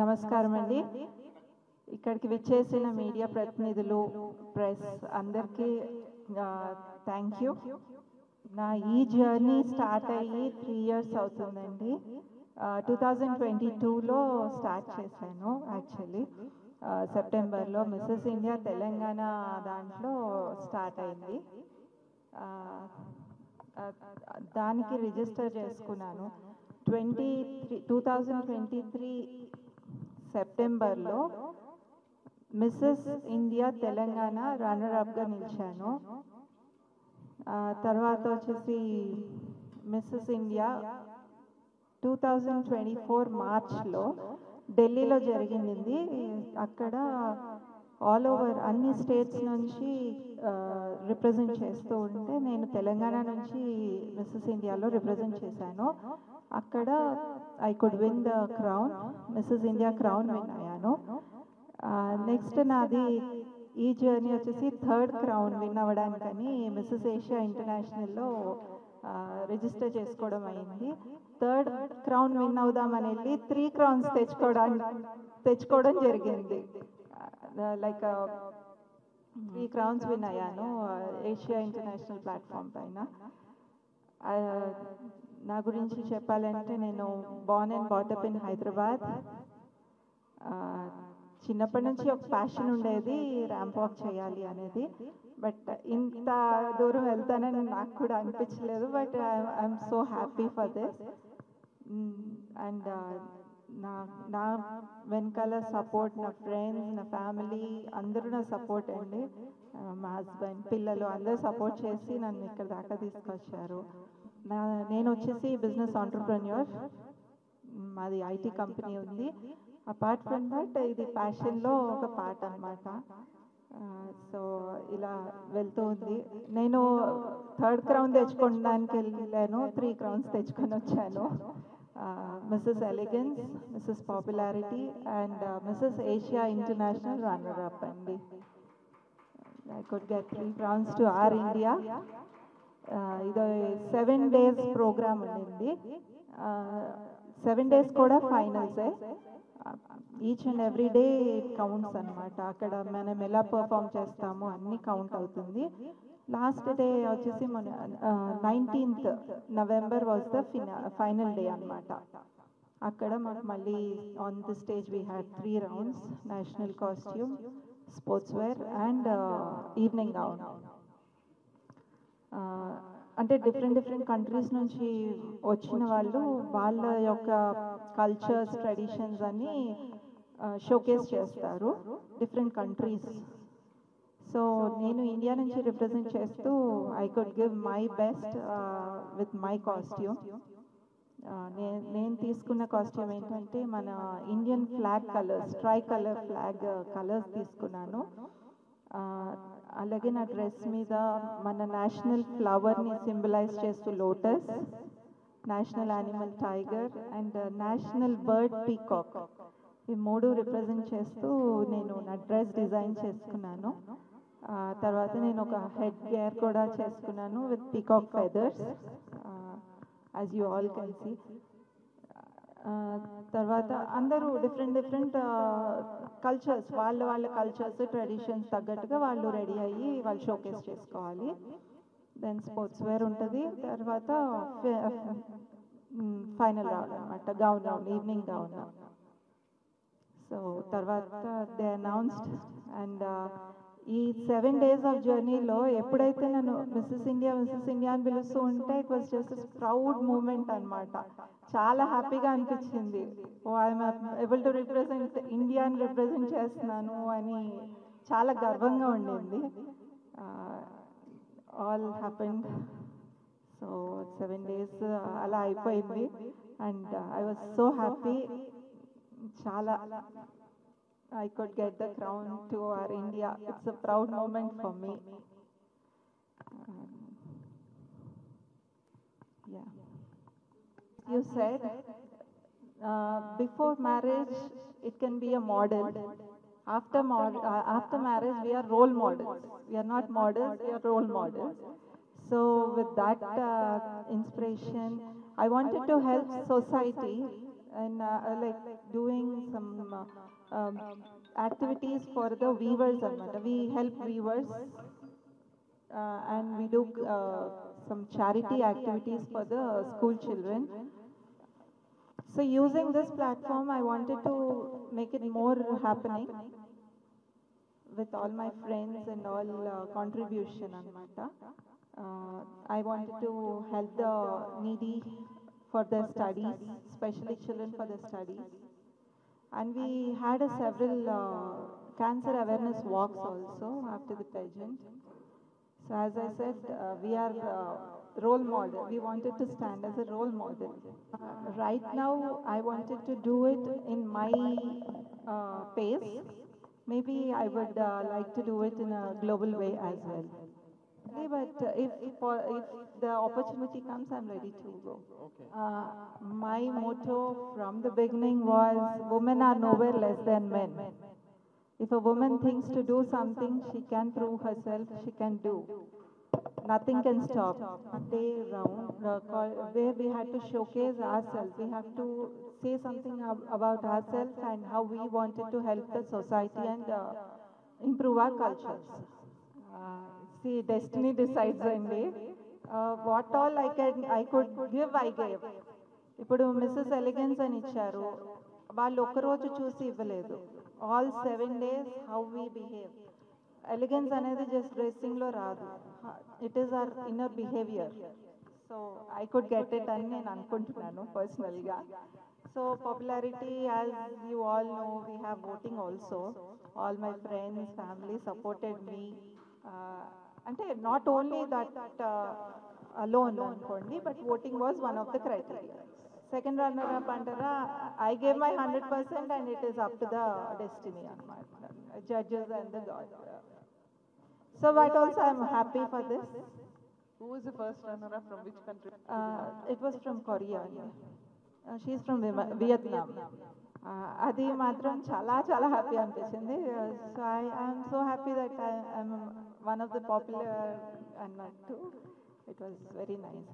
నమస్కారం అండి. ఇక్కడికి విచ్చేసిన మీడియా ప్రతినిధులు, ప్రెస్ అందరికీ థ్యాంక్ యూ. నా ఈ జర్నీ స్టార్ట్ అయ్యి 3 years అవుతుందండి. 2022లో స్టార్ట్ చేశాను. యాక్చువల్లీ సెప్టెంబర్లో మిస్సెస్ ఇండియా తెలంగాణ దాంట్లో స్టార్ట్ అయింది. దానికి రిజిస్టర్ చేసుకున్నాను. 2023 సెప్టెంబర్లో మిస్సెస్ ఇండియా తెలంగాణ రన్నర్-అప్గా నిలిచాను. తర్వాత వచ్చేసి మిస్సెస్ ఇండియా 2024 మార్చ్లో ఢిల్లీలో జరిగింది. అక్కడ ఆల్ ఓవర్ అన్ని స్టేట్స్ నుంచి రిప్రజెంట్ చేస్తూ ఉంటే నేను తెలంగాణ నుంచి మిస్సెస్ ఇండియాలో రిప్రజెంట్ చేశాను. అక్కడ I could win the crown, Mrs India crown win అయ్యాను. నెక్స్ట్ నాది ఈ జర్నీ వచ్చేసి 3rd క్రౌన్ విన్ అవ్వడానికని మిస్సెస్ ఏషియా ఇంటర్నేషనల్లో రిజిస్టర్ చేసుకోవడం అయింది. 3rd క్రౌన్ విన్ అవుదామని వెళ్ళి 3 crowns తెచ్చుకోవడం జరిగింది. లైక్ 3 crowns విన్ అయ్యాను ఏషియా ఇంటర్నేషనల్ ప్లాట్ఫామ్ పైన. నా గురించి చెప్పాలంటే నేను బోర్న్ అండ్ బాటప్ ఇన్ హైదరాబాద్. చిన్నప్పటి నుంచి ఒక ప్యాషన్ ఉండేది ర్యాంప్ వాక్ చేయాలి అనేది. బట్ ఇంత దూరం వెళ్తానని నాకు కూడా అనిపించలేదు. But I'm so happy for this. And నా వెనకాల సపోర్ట్ నా ఫ్రెండ్స్, నా ఫ్యామిలీ అందరూ నా సపోర్ట్ అండి. మా హస్బెండ్, పిల్లలు అందరూ సపోర్ట్ చేసి నన్ను ఇక్కడ దాకా తీసుకొచ్చారు. నేను వచ్చేసి బిజినెస్ ఆంటర్‌ప్రెన్యూర్. మాది ఐటీ కంపెనీ ఉంది. అపార్ట్ ఫ్రమ్ దట్ ఇది ప్యాషన్లో ఒక పార్ట్ అనమాట. సో ఇలా వెళ్తూ ఉంది. నేను 3rd క్రౌన్ తెచ్చుకోవడానికి వెళ్ళాను, 3 crowns తెచ్చుకొని వచ్చాను. Mrs elegance, Mrs popularity and Mrs Asia international runner up అండి. I could get 3 crowns to our India. ఇది 7 days ప్రోగ్రామ్ ఉండింది. 7 days కూడా ఫైనల్సే. Each and every day counts అనమాట. అక్కడ మనం ఎలా పర్ఫామ్ చేస్తామో అన్నీ కౌంట్ అవుతుంది. లాస్ట్ డే వచ్చేసి మన 19th November was the final day అనమాట. అక్కడ మాకు మళ్ళీ on the stage we had 3 rounds: national costume, sportswear and evening gown. అంటే డిఫరెంట్ కంట్రీస్ నుంచి వచ్చిన వాళ్ళు వాళ్ళ యొక్క కల్చర్స్, ట్రెడిషన్స్ అన్ని షోకేస్ చేస్తారు డిఫరెంట్ కంట్రీస్. సో నేను ఇండియా నుంచి రిప్రజెంట్ చేస్తూ I could give my best with my costume. నేను తీసుకున్న కాస్ట్యూమ్ ఏంటంటే మన Indian flag colours, tricolour flag colours తీసుకున్నాను. అలాగే నా డ్రెస్ మీద మన నేషనల్ ఫ్లవర్ని సింబలైజ్ చేస్తూ lotus, national animal tiger and national bird peacock, ఈ 3 రిప్రజెంట్ చేస్తూ నేను నా డ్రెస్ డిజైన్ చేసుకున్నాను. తర్వాత నేను ఒక హెడ్ గేర్ కూడా చేసుకున్నాను with peacock feathers, as you all can see. తర్వాత అందరూ డిఫరెంట్ కల్చర్స్, వాళ్ళ కల్చర్స్, ట్రెడిషన్స్ తగ్గట్టుగా వాళ్ళు రెడీ అయ్యి వాళ్ళు షోకేస్ చేసుకోవాలి. దెన్ స్పోర్ట్స్ వేర్ ఉంటుంది. తర్వాత ఫైనల్ రౌండ్ అనమాట, gown round, evening gown. So తర్వాత దే అనౌన్స్డ్. అండ్ ఈ 7 days ఆఫ్ జర్నీలో ఎప్పుడైతే నన్ను మిస్సెస్ ఇండియా అని పిలుస్తూ ఉంటే it was just proud moment అనమాట. చాలా హ్యాపీగా అనిపించింది. Oh I'm able to represent ఇండియాని రిప్రజెంట్ చేస్తున్నాను అని చాలా గర్వంగా ఉండింది. All happened. సో 7 days అలా అయిపోయింది. And I was so happy. చాలా I could get the crown to our India. It's a proud moment for me. Yeah. You said before marriage it can be a model. After marriage we are role models. We are not models, we are role models. So with that inspiration, I wanted to help society and like doing some activities for the weavers anamata. We help weavers and we do some charity activities for the school children. So using this platform, I wanted to make it more happening with all my friends and all contribution anamata. I wanted to help the needy for their studies, especially children for their studies. And we had a several cancer awareness walks also after the pageant. So as I said, we are role model. We wanted to stand as a role model. Right now, I wanted to do it in my pace. Maybe I would like to do it in a global way as well. But if the opportunity comes, I'm ready to go. Uh, my motto from the beginning was, women are nowhere less than men. If a woman thinks to do something, she can prove herself, she can do. Nothing can stop. Day round where we had to showcase ourselves. We have to say something about ourselves and how we wanted to help the society and improve our cultures. See, destiny decides అండి. What all I could give, I gave. ఇప్పుడు Mrs elegance అని ఇచ్చారు, వాళ్ళు ఒక్కరోజు చూసి ఇవ్వలేదు. All 7 days how we behave. Elegance అనేది just డ్రెస్సింగ్లో రాదు, it is our inner behaviour. So I could get it అని నేను అనుకుంటున్నాను పర్సనల్గా. So popularity, as you all know, we have voting also. All my friends, family supported me. అంటే not only that alone అనుకోండి, but voting was one of the criteria. Second runner up అంటారా, I gave my 100% and it is up to the destiny అన్నమాట, judges and the God. So but also I'm happy for this. Who was the first runner-up? From which country? It was from Korea. She's from Vietnam. అది మాత్రం చాలా చాలా happy అనిపించింది. So I'm so happy that I'm one of the popular అన్నట్టు. It was very nice.